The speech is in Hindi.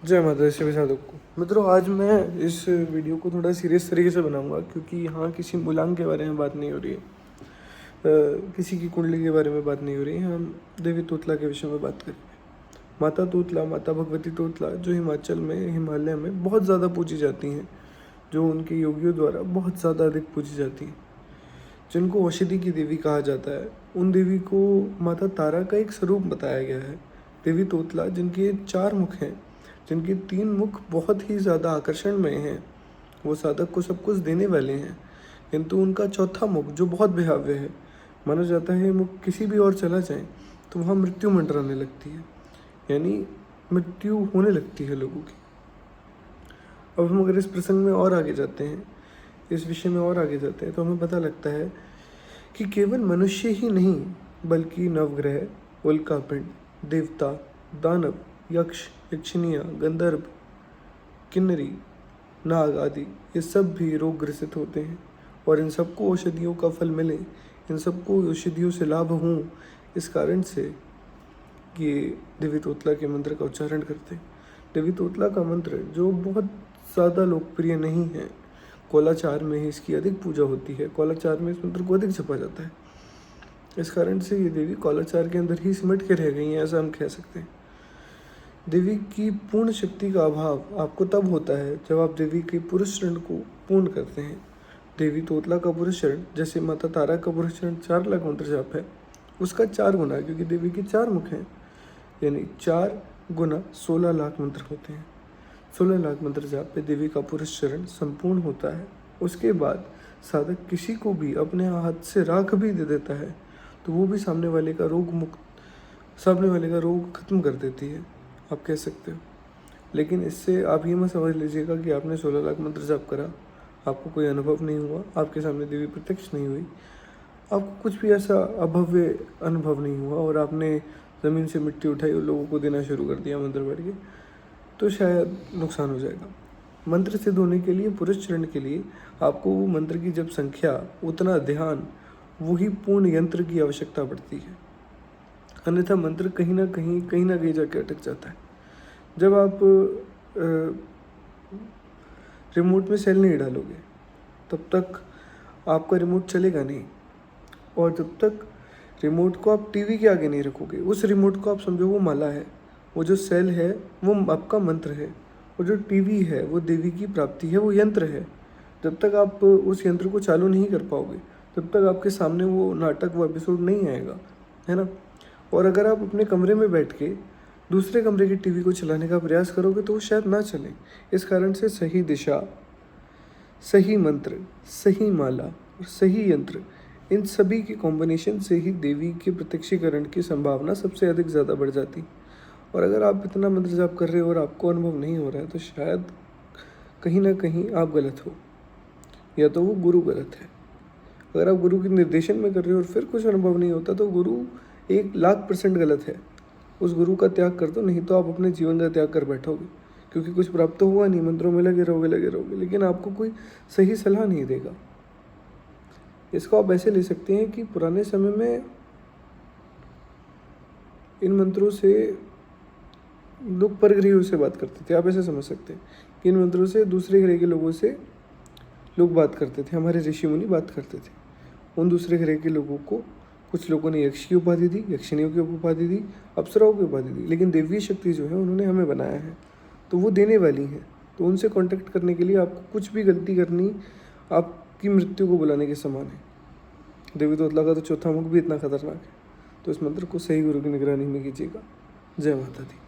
जय माता दी सभी साधक को। मित्रों, आज मैं इस वीडियो को थोड़ा सीरियस तरीके से बनाऊंगा क्योंकि यहाँ किसी मूलांक के बारे में बात नहीं हो रही है, किसी की कुंडली के बारे में बात नहीं हो रही है। हम देवी तोतला के विषय में बात करेंगे। माता तोतला, माता भगवती तोतला, जो हिमाचल में, हिमालय में बहुत ज़्यादा पूजी जाती हैं, जो उनके योगियों द्वारा बहुत ज़्यादा अधिक पूजी जाती हैं, जिनको औषधि की देवी कहा जाता है। उन देवी को माता तारा का एक स्वरूप बताया गया है। देवी तोतला, जिनके 4 मुख हैं, जिनके 3 मुख बहुत ही ज़्यादा आकर्षणमय हैं, वो साधक को सब कुछ देने वाले हैं, किंतु उनका चौथा मुख जो बहुत भयावह है, माना जाता है मुख किसी भी और चला जाए तो वहाँ मृत्यु मंडराने लगती है, यानी मृत्यु होने लगती है लोगों की। अब हम अगर इस प्रसंग में और आगे जाते हैं, इस विषय में और आगे जाते हैं, तो हमें पता लगता है कि केवल मनुष्य ही नहीं बल्कि नवग्रह, उल्कापिंड, देवता, दानव, यक्ष, यक्षिनियाँ, गंधर्व, किन्नरी, नाग आदि ये सब भी रोग ग्रसित होते हैं, और इन सबको औषधियों का फल मिले, इन सबको औषधियों से लाभ हों, इस कारण से ये देवी तोतला के मंत्र का उच्चारण करते हैं। देवी तोतला का मंत्र जो बहुत ज़्यादा लोकप्रिय नहीं है, कौलाचार में ही इसकी अधिक पूजा होती है, कौलाचार में इस मंत्र को अधिक जपा जाता है। इस कारण से ये देवी कौलाचार के अंदर ही सिमट के रह गई हैं, ऐसा हम कह सकते हैं। देवी की पूर्ण शक्ति का अभाव आपको तब होता है जब आप देवी के पुरुष चरण को पूर्ण करते हैं। देवी तोतला का पुरुष चरण, जैसे माता तारा का पुरुष चरण 4 लाख मंत्र जाप है, उसका 4 गुना है, क्योंकि देवी के 4 मुख हैं, यानी 4 गुना 16 लाख मंत्र होते हैं। 16 लाख मंत्र जाप पे देवी का पुरुष चरण संपूर्ण होता है। उसके बाद साधक किसी को भी अपने हाथ से राख भी दे देता है तो वो भी सामने वाले का रोग खत्म कर देती है, आप कह सकते हो। लेकिन इससे आप ये मत समझ लीजिएगा कि आपने 16 लाख मंत्र जाप करा, आपको कोई अनुभव नहीं हुआ, आपके सामने देवी प्रत्यक्ष नहीं हुई, आपको कुछ भी ऐसा अभव्य अनुभव नहीं हुआ और आपने ज़मीन से मिट्टी उठाई और लोगों को देना शुरू कर दिया मंत्र पढ़ के, तो शायद नुकसान हो जाएगा। मंत्र सिद्ध होने के लिए, पुरुष चरण के लिए, आपको वो मंत्र की जब संख्या, उतना ध्यान, वही पूर्ण यंत्र की आवश्यकता पड़ती है। अन्यथा मंत्र कहीं ना कहीं जाके अटक जाता है। जब आप रिमोट में सेल नहीं डालोगे तब तक आपका रिमोट चलेगा नहीं, और जब तक रिमोट को आप टीवी के आगे नहीं रखोगे, उस रिमोट को आप समझो वो माला है, वो जो सेल है वो आपका मंत्र है, और जो टीवी है वो देवी की प्राप्ति है, वो यंत्र है। जब तक आप उस यंत्र को चालू नहीं कर पाओगे तब तक आपके सामने वो नाटक, वो एपिसोड नहीं आएगा, है ना। और अगर आप अपने कमरे में बैठ के दूसरे कमरे की टीवी को चलाने का प्रयास करोगे तो वो शायद ना चले। इस कारण से सही दिशा, सही मंत्र, सही माला और सही यंत्र, इन सभी के कॉम्बिनेशन से ही देवी के प्रत्यक्षीकरण की संभावना सबसे अधिक ज़्यादा बढ़ जाती। और अगर आप इतना मंत्र जाप कर रहे हो और आपको अनुभव नहीं हो रहा है तो शायद कहीं ना कहीं आप गलत हो, या तो वो गुरु गलत है। अगर आप गुरु के निर्देशन में कर रहे हो और फिर कुछ अनुभव नहीं होता तो गुरु 1,00,000% गलत है। उस गुरु का त्याग कर दो, नहीं तो आप अपने जीवन का त्याग कर बैठोगे, क्योंकि कुछ प्राप्त तो हुआ नहीं, मंत्रों में लगे रहोगे, लेकिन आपको कोई सही सलाह नहीं देगा। इसको आप ऐसे ले सकते हैं कि पुराने समय में इन मंत्रों से लोग परग्रहियों से बात करते थे। आप ऐसे समझ सकते हैं कि इन मंत्रों से दूसरे ग्रह के लोगों से लोग बात करते थे, हमारे ऋषि मुनि बात करते थे। उन दूसरे ग्रह के लोगों को कुछ लोगों ने यक्ष की उपाधि दी, यक्षिनियों की उपाधि दी, अप्सराओं की उपाधि दी, लेकिन देवीय शक्ति जो है उन्होंने हमें बनाया है, तो वो देने वाली हैं। तो उनसे कांटेक्ट करने के लिए आपको कुछ भी गलती करनी आपकी मृत्यु को बुलाने के समान है। देवी तोतला का तो चौथा मुख भी इतना खतरनाक है। तो इस मंत्र को सही गुरु की निगरानी में कीजिएगा। जय माता दी।